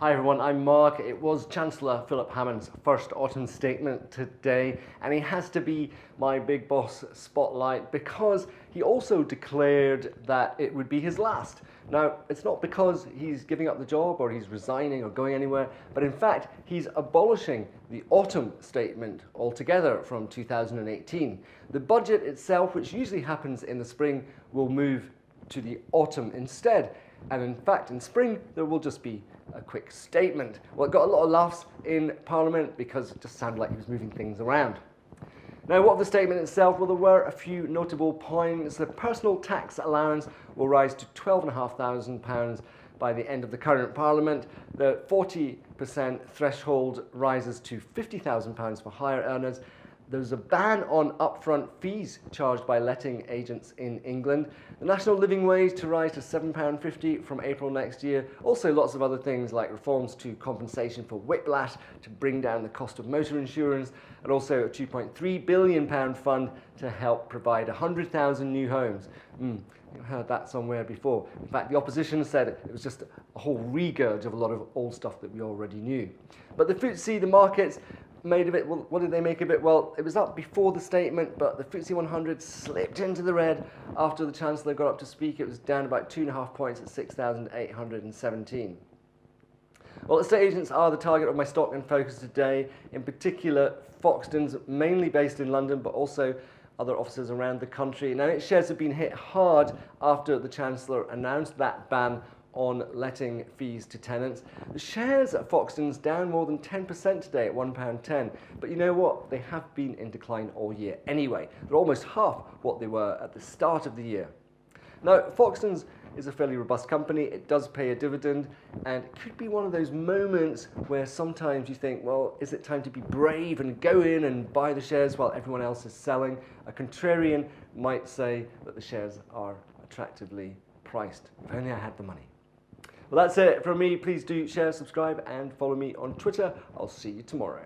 Hi everyone, I'm Mark. It was Chancellor Philip Hammond's first autumn statement today, and he has to be my big boss spotlight because he also declared that it would be his last. Now, it's not because he's giving up the job or he's resigning or going anywhere, but in fact, he's abolishing the autumn statement altogether from 2018. The budget itself, which usually happens in the spring, will move to the autumn instead. And in fact, in spring, there will just be a quick statement. Well, it got a lot of laughs in Parliament because it just sounded like he was moving things around. Now, what of the statement itself? Well, there were a few notable points. The personal tax allowance will rise to £12,500 by the end of the current Parliament. The 40% threshold rises to £50,000 for higher earners. There's a ban on upfront fees charged by letting agents in England. The national living wage to rise to £7.50 from April next year. Also lots of other things like reforms to compensation for whiplash to bring down the cost of motor insurance, and also a £2.3 billion fund to help provide 100,000 new homes. You've heard that somewhere before. In fact, the opposition said it was just a whole regurge of a lot of old stuff that we already knew. But the FTSE, the markets, made of it. Well, what did they make of it? Well, it was up before the statement, but the FTSE 100 slipped into the red after the Chancellor got up to speak. It was down about 2.5 points at 6,817. Well, estate agents are the target of my stock and focus today. In particular, Foxtons, mainly based in London, but also other offices around the country. Now, its shares have been hit hard after the Chancellor announced that ban on letting fees to tenants. The shares at Foxtons down more than 10% today at £1.10. But you know what? They have been in decline all year anyway. They're almost half what they were at the start of the year. Now, Foxtons is a fairly robust company. It does pay a dividend, and it could be one of those moments where sometimes you think, well, is it time to be brave and go in and buy the shares while everyone else is selling? A contrarian might say that the shares are attractively priced. If only I had the money. Well, that's it from me. Please do share, subscribe, and follow me on Twitter. I'll see you tomorrow.